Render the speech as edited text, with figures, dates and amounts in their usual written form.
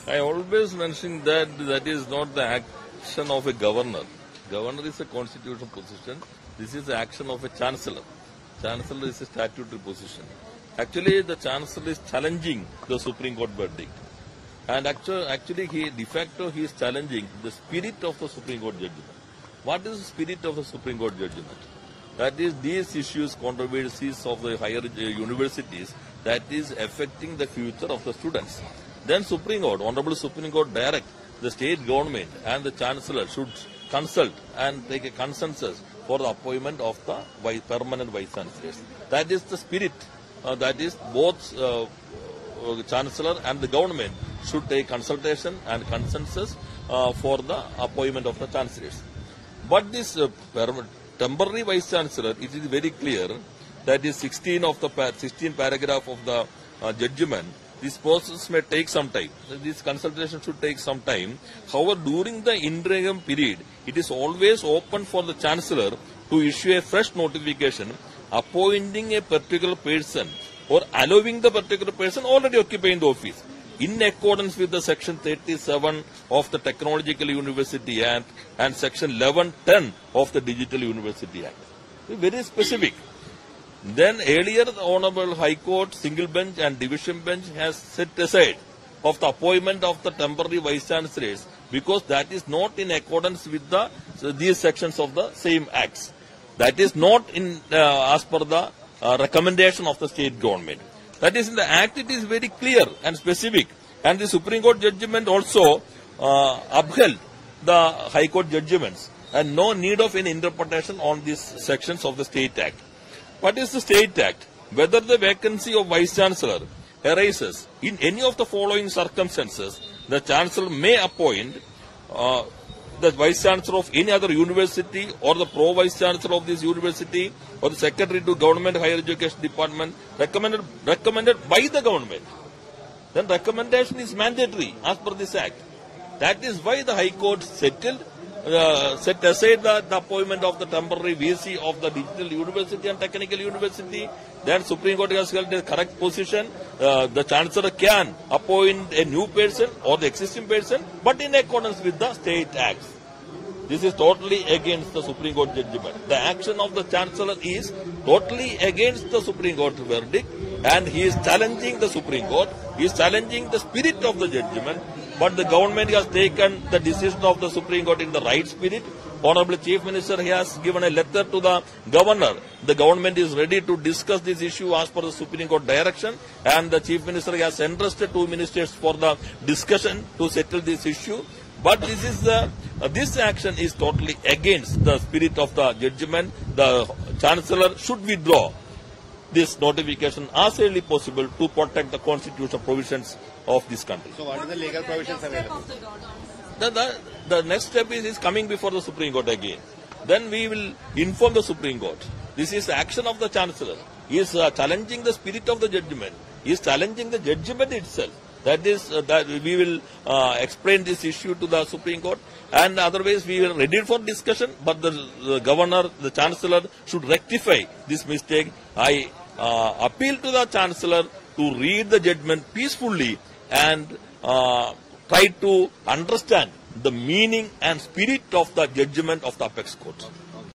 I always mention that that is not the action of a governor. Governor is a constitutional position. This is the action of a chancellor. Chancellor is a statutory position. Actually, the chancellor is challenging the Supreme Court verdict. And actually, de facto, he is challenging the spirit of the Supreme Court judgment. What is the spirit of the Supreme Court judgment? That is, these issues, controversies of the higher universities, that is affecting the future of the students. Then Supreme Court, Honorable Supreme Court direct the state government and the chancellor should consult and take a consensus for the appointment of the permanent vice chancellors. That is the spirit. That is both chancellor and the government should take consultation and consensus for the appointment of the chancellors. But this temporary vice chancellor, it is very clear that is 16 paragraph of the judgment. This process may take some time. This consultation should take some time. However, during the interim period, it is always open for the chancellor to issue a fresh notification appointing a particular person or allowing the particular person already occupying the office in accordance with the section 37 of the Technological University Act and section 1110 of the Digital University Act. Very specific. Then earlier the Honorable High Court, single bench and division bench has set aside of the appointment of the temporary vice chancellors because that is not in accordance with these sections of the same acts. That is not in as per the recommendation of the state government. That is in the act, it is very clear and specific. And the Supreme Court judgment also upheld the High Court judgments and no need of any interpretation on these sections of the State Act. What is the State Act? Whether the vacancy of Vice Chancellor arises in any of the following circumstances, the Chancellor may appoint the Vice Chancellor of any other university or the Pro-Vice Chancellor of this university or the Secretary to Government Higher Education Department recommended by the government. Then recommendation is mandatory as per this Act. That is why the High Court set aside the appointment of the temporary VC of the Digital University and Technical University. Then Supreme Court has held a correct position. The Chancellor can appoint a new person or the existing person, but in accordance with the State Acts. This is totally against the Supreme Court judgment. The action of the Chancellor is totally against the Supreme Court verdict, and he is challenging the Supreme Court. He is challenging the spirit of the judgment. But the government has taken the decision of the Supreme Court in the right spirit. Honorable Chief Minister has given a letter to the Governor. The government is ready to discuss this issue as per the Supreme Court direction, and the Chief Minister has entrusted 2 ministers for the discussion to settle this issue. But this action is totally against the spirit of the judgment. The Chancellor should withdraw this notification as early possible to protect the constitutional provisions of this country. So what are the legal provisions available? The next step is coming before the Supreme Court again. Then we will inform the Supreme Court. This is the action of the Chancellor. He is challenging the spirit of the judgment. He is challenging the judgment itself. That is, that we will explain this issue to the Supreme Court, and otherwise we are ready for discussion, but the Governor, the Chancellor should rectify this mistake. I appeal to the Chancellor to read the judgment peacefully and try to understand the meaning and spirit of the judgment of the Apex Court.